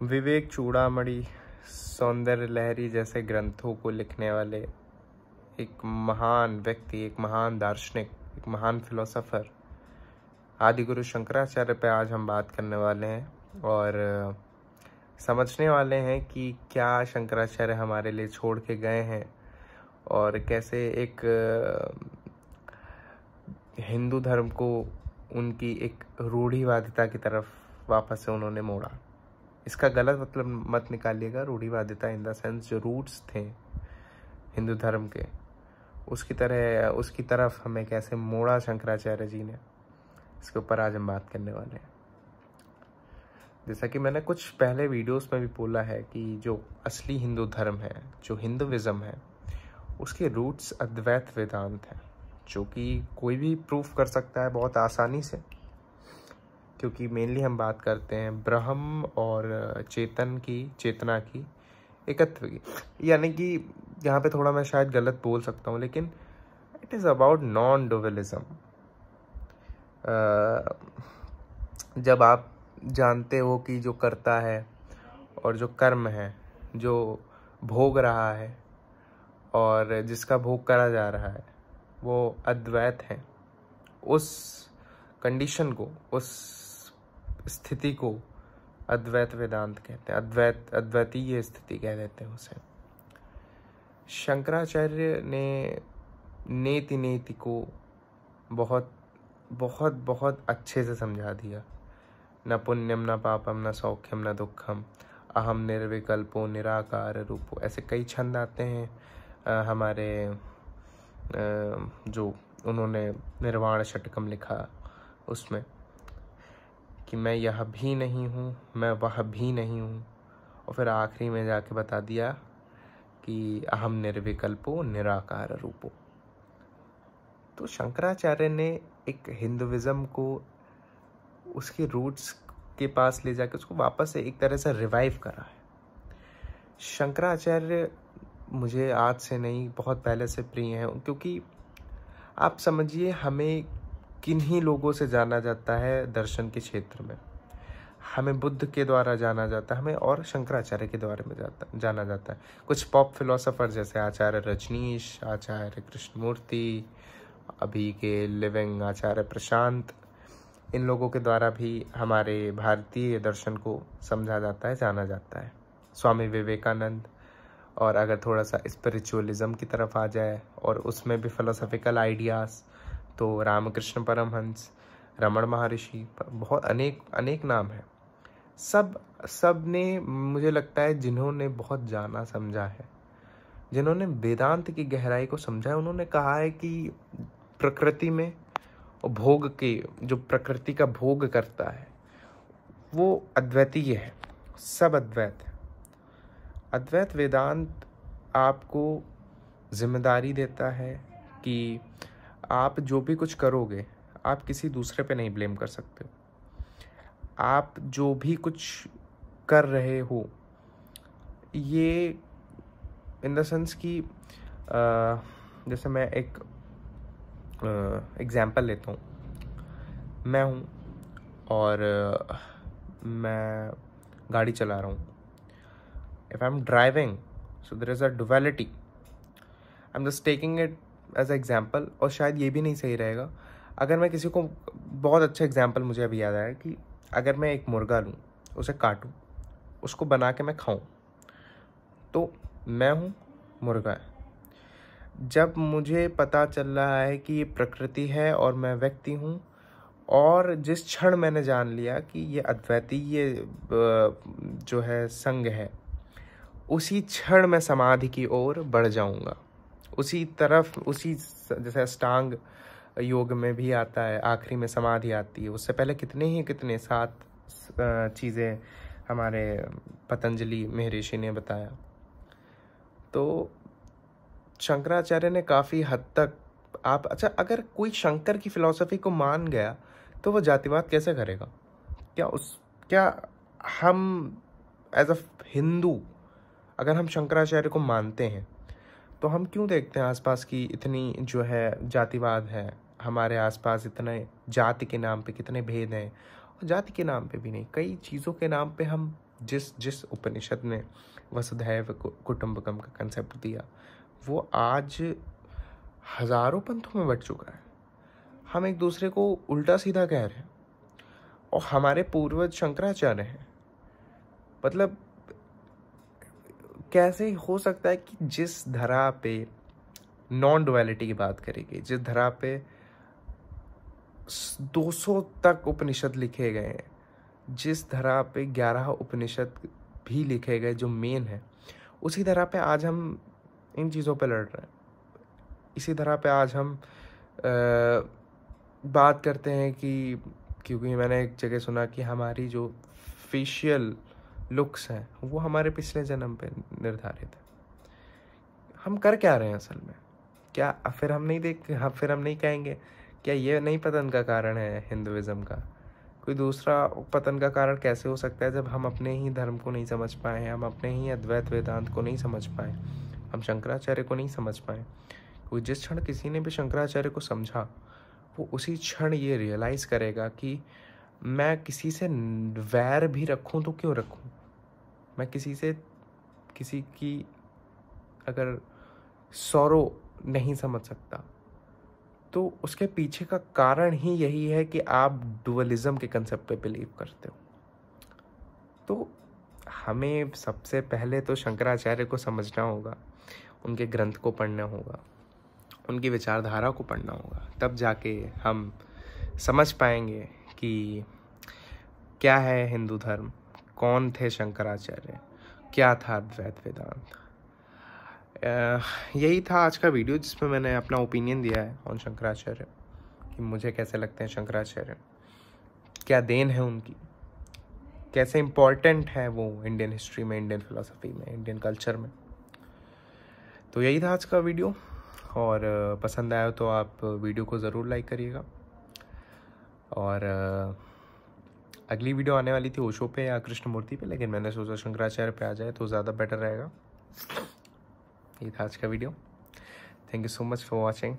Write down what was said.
विवेक चूड़ामणि, सौंदर्य लहरी जैसे ग्रंथों को लिखने वाले एक महान व्यक्ति, एक महान दार्शनिक, एक महान फिलोसोफर आदिगुरु शंकराचार्य पे आज हम बात करने वाले हैं और समझने वाले हैं कि क्या शंकराचार्य हमारे लिए छोड़ के गए हैं और कैसे एक हिंदू धर्म को उनकी एक रूढ़िवादिता की तरफ वापस से उन्होंने मोड़ा। इसका गलत मतलब मत निकालिएगा। रूढ़िवादिता इन द सेंस जो रूट्स थे हिंदू धर्म के, उसकी तरफ हमें कैसे मोड़ा शंकराचार्य जी ने, इसके ऊपर आज हम बात करने वाले हैं। जैसा कि मैंने कुछ पहले वीडियोस में भी बोला है कि जो असली हिंदू धर्म है, जो हिंदुइज्म है, उसके रूट्स अद्वैत वेदांत है, जो कि कोई भी प्रूफ कर सकता है बहुत आसानी से, क्योंकि मेनली हम बात करते हैं ब्रह्म और चेतना की एकत्व की। यानी कि यहाँ पे थोड़ा मैं शायद गलत बोल सकता हूँ, लेकिन it is about non dualism. जब आप जानते हो कि जो करता है और जो कर्म है, जो भोग रहा है और जिसका भोग करा जा रहा है, वो अद्वैत है, उस कंडीशन को, उस स्थिति को अद्वैत वेदांत कहते हैं, अद्वितीय स्थिति कह देते हैं उसे। शंकराचार्य ने नेति नेति को बहुत बहुत बहुत अच्छे से समझा दिया। न पुण्यम न पापम न सौख्यम न दुखम, अहम निर्विकल्पो निराकार रूपो, ऐसे कई छंद आते हैं हमारे जो उन्होंने निर्वाण षटकम लिखा उसमें, कि मैं यह भी नहीं हूँ, मैं वह भी नहीं हूँ, और फिर आखिरी में जाके बता दिया कि अहम निर्विकल्पो निराकार रूपो। तो शंकराचार्य ने एक हिंदुइज्म को उसके रूट्स के पास ले जाके उसको वापस से एक तरह से रिवाइव करा है। शंकराचार्य मुझे आज से नहीं, बहुत पहले से प्रिय हैं, क्योंकि आप समझिए हमें किन्हीं लोगों से जाना जाता है दर्शन के क्षेत्र में। हमें बुद्ध के द्वारा जाना जाता है, हमें और शंकराचार्य के द्वारा में जाना जाता है। कुछ पॉप फिलोसोफर जैसे आचार्य रजनीश, आचार्य कृष्णमूर्ति, अभी के लिविंग आचार्य प्रशांत, इन लोगों के द्वारा भी हमारे भारतीय दर्शन को समझा जाता है, जाना जाता है। स्वामी विवेकानंद, और अगर थोड़ा सा स्पिरिचुअलिज्म की तरफ आ जाए और उसमें भी फिलोसॉफिकल आइडियाज़, तो रामकृष्ण परमहंस, रमण महर्षि, बहुत अनेक नाम है। सब ने, मुझे लगता है, जिन्होंने बहुत जाना समझा है, जिन्होंने वेदांत की गहराई को समझा है, उन्होंने कहा है कि प्रकृति में भोग के, जो प्रकृति का भोग करता है वो अद्वितीय है, सब अद्वैत है। अद्वैत वेदांत आपको जिम्मेदारी देता है कि आप जो भी कुछ करोगे, आप किसी दूसरे पे नहीं ब्लेम कर सकते हो। आप जो भी कुछ कर रहे हो, ये इन द सेंस कि जैसे मैं एक एग्जाम्पल लेता हूँ। मैं हूँ और मैं गाड़ी चला रहा हूँ। If I am driving, so there is a duality. I am just taking it as a example, और शायद ये भी नहीं सही रहेगा। अगर मैं किसी को, बहुत अच्छा एग्जाम्पल मुझे अभी याद आया कि अगर मैं एक मुर्गा लूँ, उसे काटूँ, उसको बना के मैं खाऊँ, तो मैं हूँ, मुर्गा है। जब मुझे पता चल रहा है कि ये प्रकृति है और मैं व्यक्ति हूँ, और जिस क्षण मैंने जान लिया कि ये अद्वितीय जो है संग है, उसी क्षण मैं समाधि की ओर बढ़ जाऊंगा। उसी तरफ, उसी जैसे अष्टांग योग में भी आता है, आखिरी में समाधि आती है। उससे पहले कितने 7 चीज़ें हमारे पतंजलि महर्षि ने बताया। तो शंकराचार्य ने काफ़ी हद तक अगर कोई शंकर की फिलॉसफी को मान गया तो वो जातिवाद कैसे करेगा? क्या हम एज अ हिंदू, अगर हम शंकराचार्य को मानते हैं, तो हम क्यों देखते हैं आसपास की इतनी जो है जातिवाद है, हमारे आसपास इतने जाति के नाम पे कितने भेद हैं, और जाति के नाम पे भी नहीं, कई चीज़ों के नाम पे हम जिस जिस उपनिषद ने वसुधैव कुटुंबकम का कंसेप्ट दिया, वो आज हजारों पंथों में बट चुका है। हम एक दूसरे को उल्टा सीधा कह रहे हैं, और हमारे पूर्वज शंकराचार्य हैं। मतलब कैसे हो सकता है कि जिस धरा पे नॉन डुअलिटी की बात करेंगे, जिस धरा पे 200 तक उपनिषद लिखे गए हैं, जिस धरा पे 11 उपनिषद भी लिखे गए जो मेन है, उसी धरा पे आज हम इन चीज़ों पे लड़ रहे हैं। इसी तरह पे आज हम बात करते हैं कि, क्योंकि मैंने एक जगह सुना कि हमारी जो फेशियल लुक्स हैं वो हमारे पिछले जन्म पे निर्धारित है। हम कर क्या रहे हैं असल में? क्या फिर हम नहीं कहेंगे क्या ये नहीं पतन का कारण है हिंदुइज्म का? कोई दूसरा पतन का कारण कैसे हो सकता है जब हम अपने ही धर्म को नहीं समझ पाए हैं, हम अपने ही अद्वैत वेदांत को नहीं समझ पाए, हम शंकराचार्य को नहीं समझ पाए। कोई जिस क्षण किसी ने भी शंकराचार्य को समझा, वो उसी क्षण ये रियलाइज़ करेगा कि मैं किसी से वैर भी रखूं तो क्यों रखूं? मैं किसी की अगर सौरो नहीं समझ सकता, तो उसके पीछे का कारण ही यही है कि आप डुअलिज्म के कंसेप्ट पे बिलीव करते हो। तो हमें सबसे पहले तो शंकराचार्य को समझना होगा, उनके ग्रंथ को पढ़ना होगा, उनकी विचारधारा को पढ़ना होगा, तब जाके हम समझ पाएंगे कि क्या है हिंदू धर्म, कौन थे शंकराचार्य, क्या था अद्वैत वेदांत। यही था आज का वीडियो जिसमें मैंने अपना ओपिनियन दिया है ऑन शंकराचार्य, कि मुझे कैसे लगते हैं शंकराचार्य, क्या देन है उनकी, कैसे इम्पोर्टेंट है वो इंडियन हिस्ट्री में, इंडियन फिलॉसफी में, इंडियन कल्चर में। तो यही था आज का वीडियो, और पसंद आया तो आप वीडियो को ज़रूर लाइक करिएगा। और अगली वीडियो आने वाली थी ओशो पे या कृष्णमूर्ति पे, लेकिन मैंने सोचा शंकराचार्य पे आ जाए तो ज़्यादा बेटर रहेगा। ये था आज का video. Thank you so much for watching.